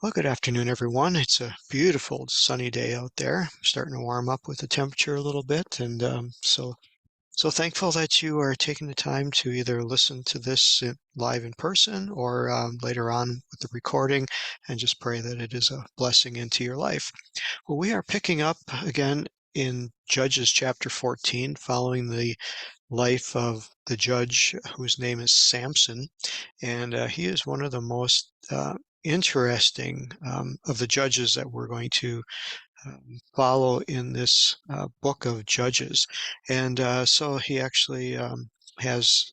Well, good afternoon, everyone. It's a beautiful sunny day out there. Starting to warm up with the temperature a little bit, and so thankful that you are taking the time to either listen to this live in person or later on with the recording, and just pray that it is a blessing into your life. Well, we are picking up again in Judges chapter 14, following the life of the judge whose name is Samson, and he is one of the most interesting of the judges that we're going to follow in this book of Judges. And so he actually has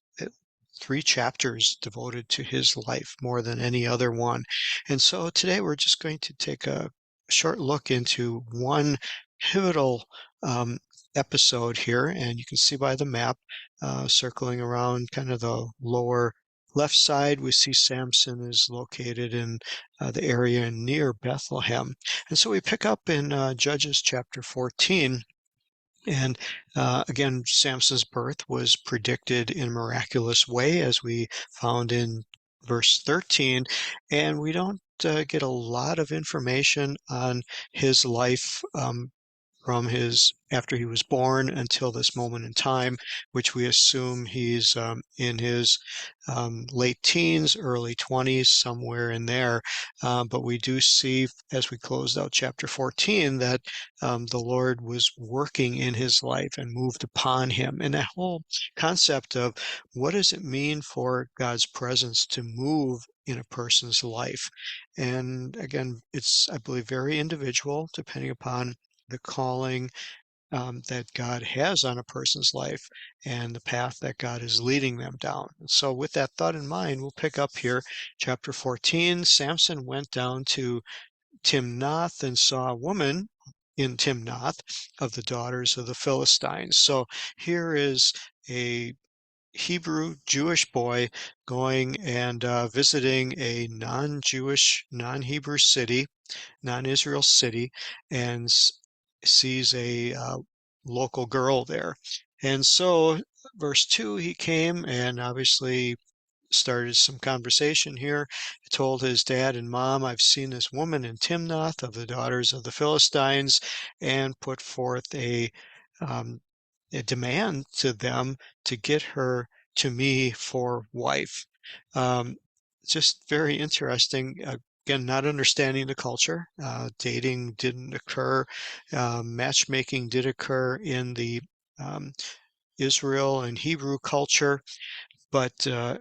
three chapters devoted to his life more than any other one. And so today we're just going to take a short look into one pivotal um, episode here. And you can see by the map circling around kind of the lower left side, we see Samson is located in the area near Bethlehem. And so we pick up in Judges chapter 14. And again, Samson's birth was predicted in a miraculous way, as we found in verse 13. And we don't get a lot of information on his life from his after he was born until this moment in time, which we assume he's in his late teens, early 20s, somewhere in there. But we do see, as we closed out chapter 14, that the Lord was working in his life and moved upon him. And that whole concept of what does it mean for God's presence to move in a person's life? And again, it's, I believe, very individual, depending upon the calling that God has on a person's life and the path that God is leading them down. So, with that thought in mind, we'll pick up here, chapter 14. Samson went down to Timnath and saw a woman in Timnath of the daughters of the Philistines. So, here is a Hebrew Jewish boy going and visiting a non-Jewish, non-Hebrew city, non-Israel city, and sees a local girl there. And so, verse 2, he came and obviously started some conversation here. He told his dad and mom, I've seen this woman in Timnath of the daughters of the Philistines, and put forth um, a demand to them to get her to me for wife. Um, just very interesting. Again, not understanding the culture. Dating didn't occur. Matchmaking did occur in the um, Israel and Hebrew culture, but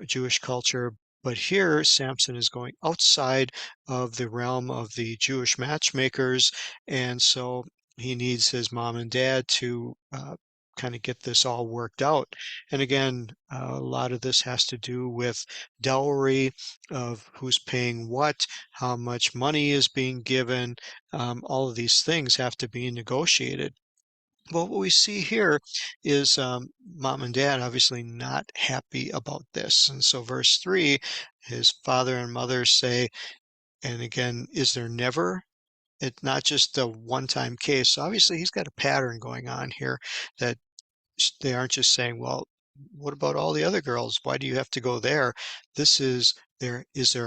Jewish culture. But here, Samson is going outside of the realm of the Jewish matchmakers, and so he needs his mom and dad to kind of get this all worked out. And again, a lot of this has to do with dowry, of who's paying what, how much money is being given. All of these things have to be negotiated. Well, what we see here is mom and dad obviously not happy about this. And so, verse 3, his father and mother say, and again, is there never? It's not just a one time case. So obviously, he's got a pattern going on here that they aren't just saying, well, what about all the other girls? Why do you have to go there? This is there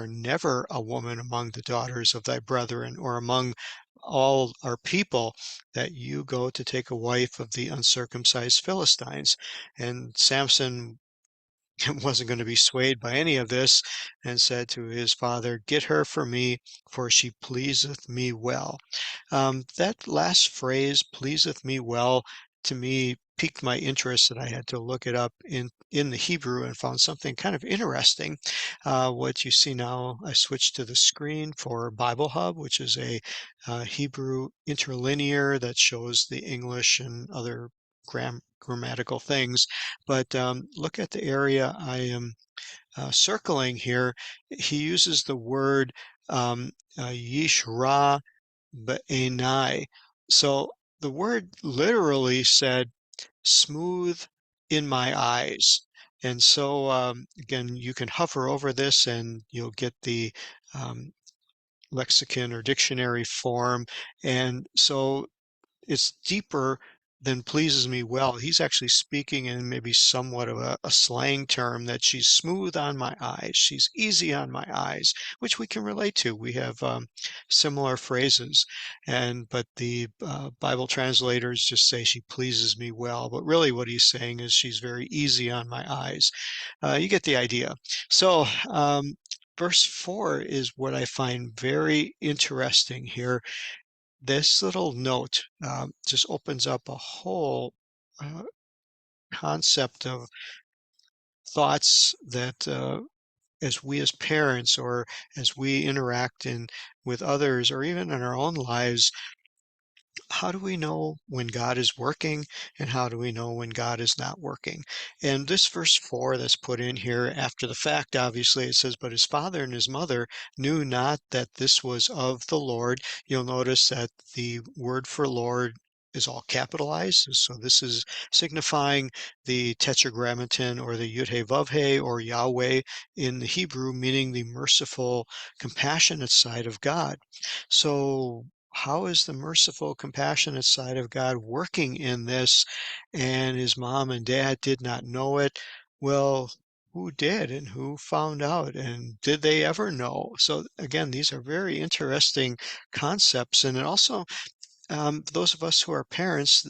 never a woman among the daughters of thy brethren or among all our people that you go to take a wife of the uncircumcised Philistines? And Samson wasn't going to be swayed by any of this, and said to his father, get her for me, for she pleaseth me well. That last phrase, pleaseth me well, to me piqued my interest, and I had to look it up in the Hebrew and found something kind of interesting. What you see now, I switched to the screen for Bible Hub, which is a Hebrew interlinear that shows the English and other grammatical things. But look at the area I am circling here. He uses the word Yishra B'enai. So the word literally said, smooth in my eyes. And so, again, you can hover over this and you'll get the um, lexicon or dictionary form. And so it's deeper then pleases me well. He's actually speaking in maybe somewhat of a slang term that she's smooth on my eyes, she's easy on my eyes, which we can relate to. We have similar phrases, and but the Bible translators just say she pleases me well. But really, what he's saying is she's very easy on my eyes. You get the idea. So. Verse 4 is what I find very interesting here. This little note just opens up a whole uh, concept of thoughts that as we as parents or as we interact with others or even in our own lives, how do we know when God is working and how do we know when God is not working? And this verse 4 that's put in here after the fact, obviously, it says, "But his father and his mother knew not that this was of the Lord." You'll notice that the word for Lord is all capitalized. So this is signifying the tetragrammaton or the Yud-He-Vav-He or Yahweh in the Hebrew, meaning the merciful, compassionate side of God. So how is the merciful, compassionate side of God working in this? And his mom and dad did not know it. Well, who did and who found out? And did they ever know? So, again, these are very interesting concepts. And it also those of us who are parents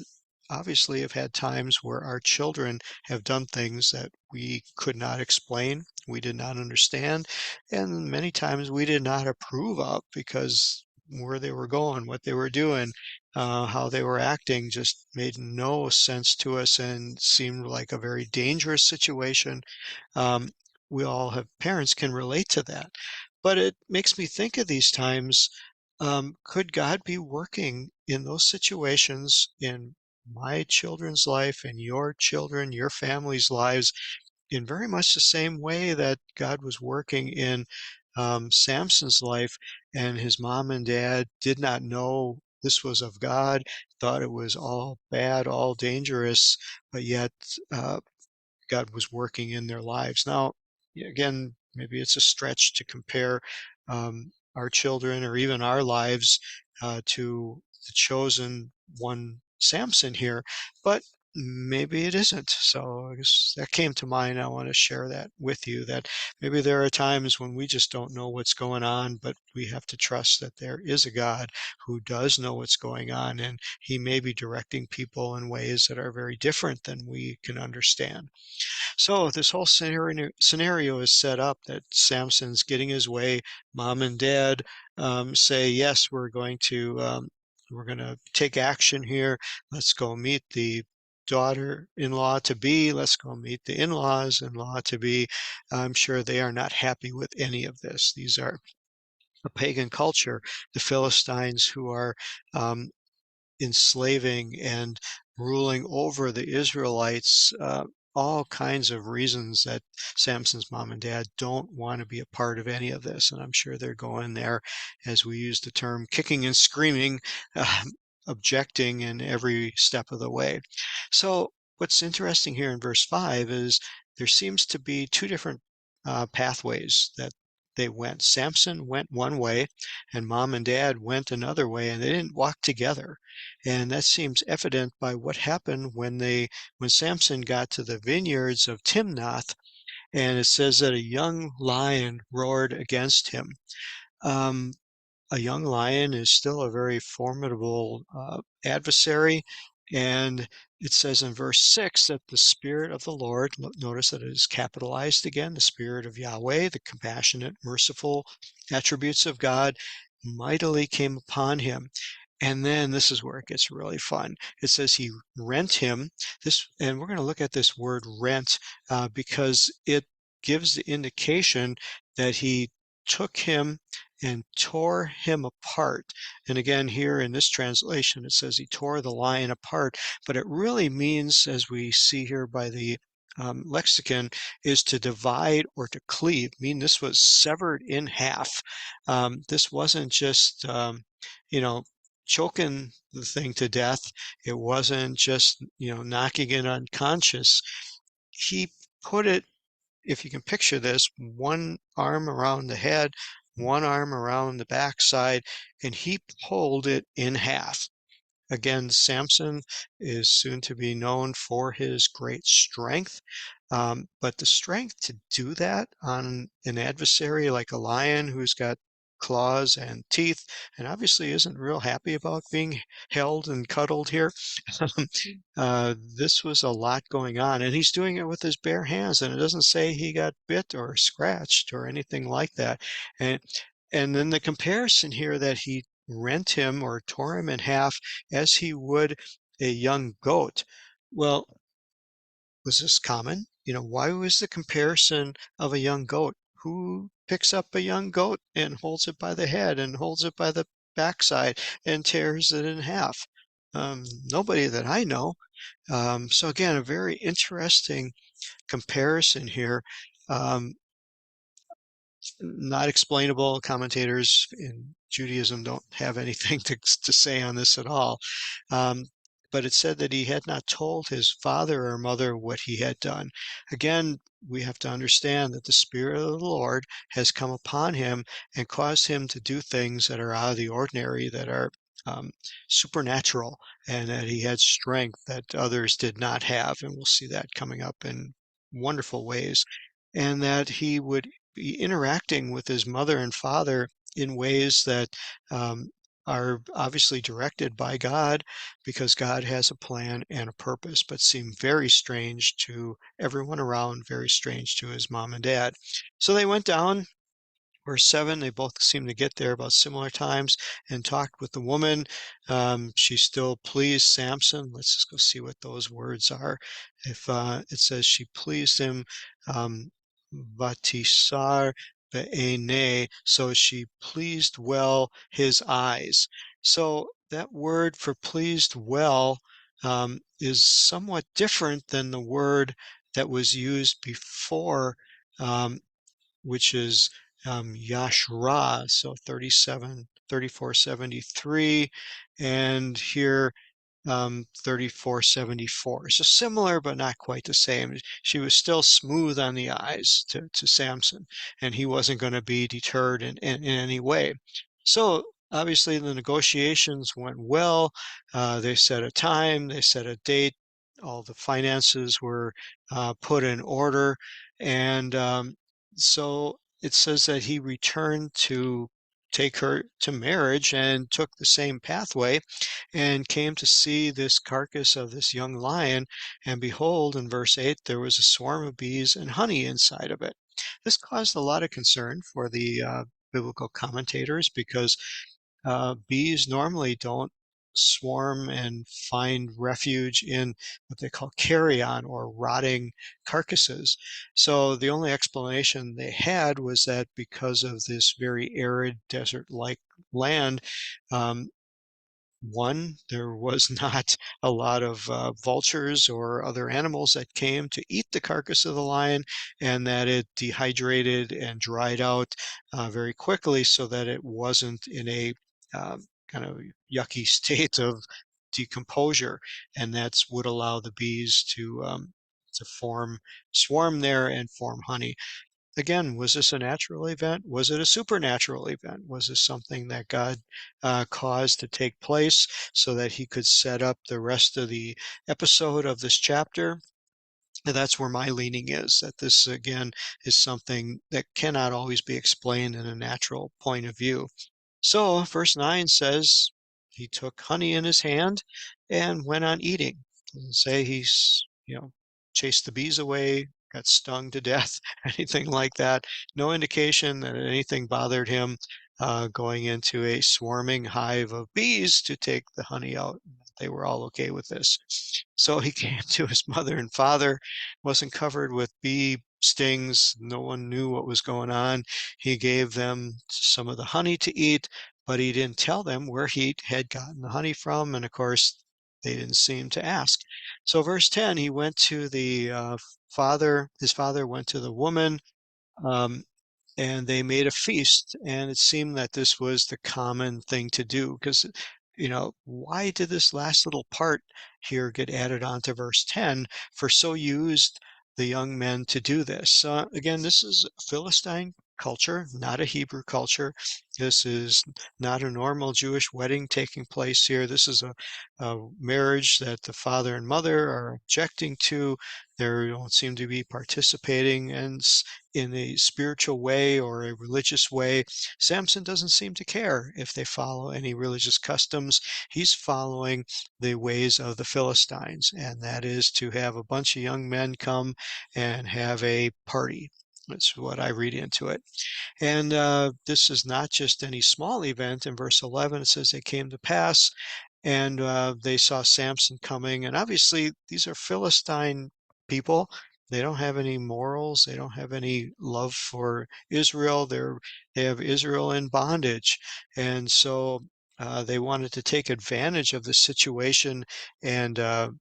obviously have had times where our children have done things that we could not explain, we did not understand, and many times we did not approve of because where they were going, what they were doing, how they were acting just made no sense to us and seemed like a very dangerous situation. Um, we all have parents can relate to that. But it makes me think of these times, could God be working in those situations in my children's life, in your children, your family's lives, in very much the same way that God was working in Samson's life, and his mom and dad did not know this was of God, thought it was all bad, all dangerous, but yet uh, God was working in their lives. Now, again, maybe it's a stretch to compare our children or even our lives to the chosen one, Samson here, but maybe it isn't. So I guess that came to mind. I want to share that with you that maybe there are times when we just don't know what's going on, but we have to trust that there is a God who does know what's going on, and he may be directing people in ways that are very different than we can understand. So this whole scenario is set up that Samson's getting his way. Mom and dad say, "Yes, we're going to take action here. Let's go meet the daughter-in-law to be. Let's go meet the in-laws in-law to be." I'm sure they are not happy with any of this. These are a pagan culture, the Philistines who are um, enslaving and ruling over the Israelites, all kinds of reasons that Samson's mom and dad don't want to be a part of any of this. And I'm sure they're going there, as we use the term, kicking and screaming, uh, objecting in every step of the way. So, what's interesting here in verse 5 is there seems to be two different pathways that they went. Samson went one way, and mom and dad went another way, and they didn't walk together. And that seems evident by what happened when Samson got to the vineyards of Timnath, and it says that a young lion roared against him. Um, a young lion is still a very formidable adversary. And it says in verse 6 that the Spirit of the Lord, notice that it is capitalized again, the Spirit of Yahweh, the compassionate, merciful attributes of God, mightily came upon him. And then this is where it gets really fun. It says he rent him. And we're going to look at this word rent because it gives the indication that he took him and tore him apart. And again, here in this translation, it says he tore the lion apart, but it really means, as we see here by the lexicon, is to divide or to cleave. I mean, this was severed in half. This wasn't just, you know, choking the thing to death. It wasn't just, knocking it unconscious. He put it, if you can picture this, one arm around the head, one arm around the backside, and he pulled it in half. again, Samson is soon to be known for his great strength, but the strength to do that on an adversary like a lion who's got claws and teeth, and obviously isn't real happy about being held and cuddled here. This was a lot going on, and he's doing it with his bare hands, and it doesn't say he got bit or scratched or anything like that. And and then the comparison here that he rent him or tore him in half as he would a young goat. Well, was this common? Why was the comparison of a young goat? Who picks up a young goat and holds it by the head and holds it by the backside and tears it in half? Nobody that I know. So again, a very interesting comparison here. Um, Not explainable. Commentators in Judaism don't have anything to say on this at all. Um, but it said that he had not told his father or mother what he had done. Again, we have to understand that the Spirit of the Lord has come upon him and caused him to do things that are out of the ordinary, that are um, supernatural, and that he had strength that others did not have. And we'll see that coming up in wonderful ways. And that he would be interacting with his mother and father in ways that um, are obviously directed by God, because God has a plan and a purpose, but seem very strange to everyone around, very strange to his mom and dad. So they went down. Verse 7, they both seem to get there about similar times and talked with the woman. She still pleased Samson. Let's just go see what those words are. If it says she pleased him, Vatisar be'ene, so she pleased well his eyes. So that word for pleased well is somewhat different than the word that was used before, um, which is Yashra, so 3473, and here 3474. So similar, but not quite the same. She was still smooth on the eyes to Samson, and he wasn't going to be deterred in any way. So obviously the negotiations went well. They set a time, they set a date, all the finances were put in order, and so it says that he returned to take her to marriage and took the same pathway and came to see this carcass of this young lion. And behold, in verse 8, there was a swarm of bees and honey inside of it. This caused a lot of concern for the biblical commentators, because bees normally don't swarm and find refuge in what they call carrion or rotting carcasses. So the only explanation they had was that because of this very arid desert-like land, um, one, there was not a lot of vultures or other animals that came to eat the carcass of the lion, and that it dehydrated and dried out very quickly, so that it wasn't in a kind of yucky state of decomposure, and that's would allow the bees to form swarm there and form honey. Again, was this a natural event? Was it a supernatural event? Was this something that God caused to take place so that he could set up the rest of the episode of this chapter? And that's where my leaning is, that this, again, is something that cannot always be explained in a natural point of view. So, verse 9 says, he took honey in his hand and went on eating. Doesn't say chased the bees away, got stung to death, anything like that. No indication that anything bothered him going into a swarming hive of bees to take the honey out. They were all okay with this. So he came to his mother and father, wasn't covered with bee stings. No one knew what was going on. He gave them some of the honey to eat, but he didn't tell them where he had gotten the honey from. And of course, they didn't seem to ask. So, verse 10, he went to the his father went to the woman, um, and they made a feast. And it seemed that this was the common thing to do, because, why did this last little part here get added on to verse 10? For so used the young men to do this. Again, this is Philistine culture, not a Hebrew culture. This is not a normal Jewish wedding taking place here. This is a marriage that the father and mother are objecting to. They don't seem to be participating in a spiritual way or a religious way. Samson doesn't seem to care if they follow any religious customs. He's following the ways of the Philistines, and that is to have a bunch of young men come and have a party. That's what I read into it. And this is not just any small event. In verse 11, it says, "It came to pass, and they saw Samson coming." And obviously, these are Philistine people. They don't have any morals. They don't have any love for Israel. They have Israel in bondage. And so they wanted to take advantage of the situation and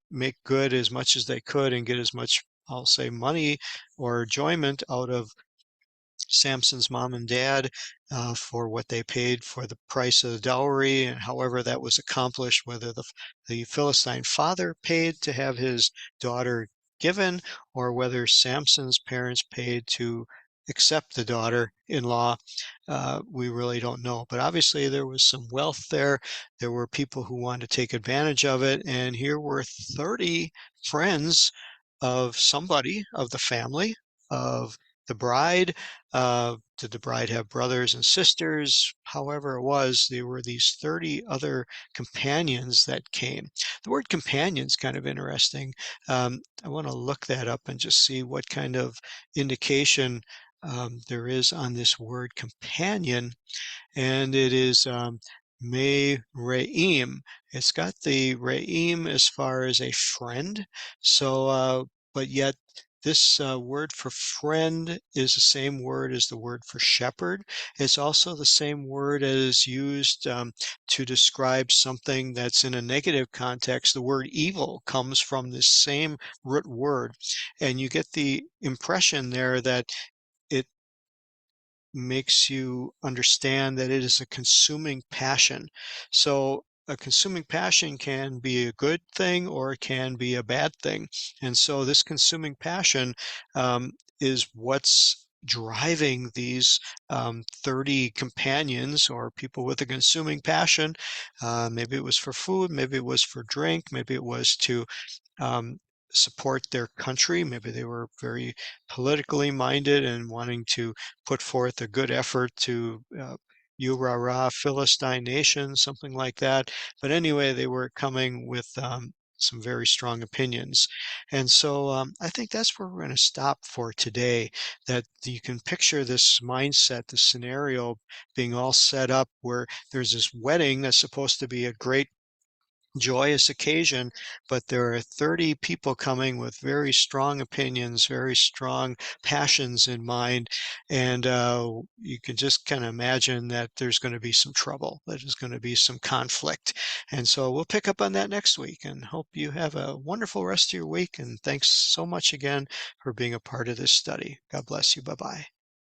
make good as much as they could and get as much, I'll say, money or enjoyment out of Samson's mom and dad for what they paid for the price of the dowry, and however that was accomplished, whether the Philistine father paid to have his daughter given, or whether Samson's parents paid to accept the daughter-in-law, we really don't know. But obviously there was some wealth there. There were people who wanted to take advantage of it, and here were 30 friends of somebody, of the family, of the bride. Did the bride have brothers and sisters? However it was, there were these 30 other companions that came. The word companion is kind of interesting. I want to look that up and just see what kind of indication there is on this word companion, and it is me-re'im. It's got the re'im as far as a friend. So, but yet this word for friend is the same word as the word for shepherd. It's also the same word as used to describe something that's in a negative context. The word evil comes from this same root word, and you get the impression there that it makes you understand that it is a consuming passion. So a consuming passion can be a good thing or it can be a bad thing. And so this consuming passion is what's driving these 30 companions or people with a consuming passion. Maybe it was for food, maybe it was for drink, maybe it was to um, support their country. Maybe they were very politically minded and wanting to put forth a good effort to you rah Philistine nation, something like that. But anyway, they were coming with some very strong opinions. And so I think that's where we're going to stop for today. That you can picture this mindset, this scenario being all set up where there's this wedding that's supposed to be a great joyous occasion, but there are 30 people coming with very strong opinions, very strong passions in mind, and you can just kind of imagine that there's going to be some trouble, that there's going to be some conflict. And so we'll pick up on that next week and hope you have a wonderful rest of your week. And thanks so much again for being a part of this study. God bless you. Bye-bye.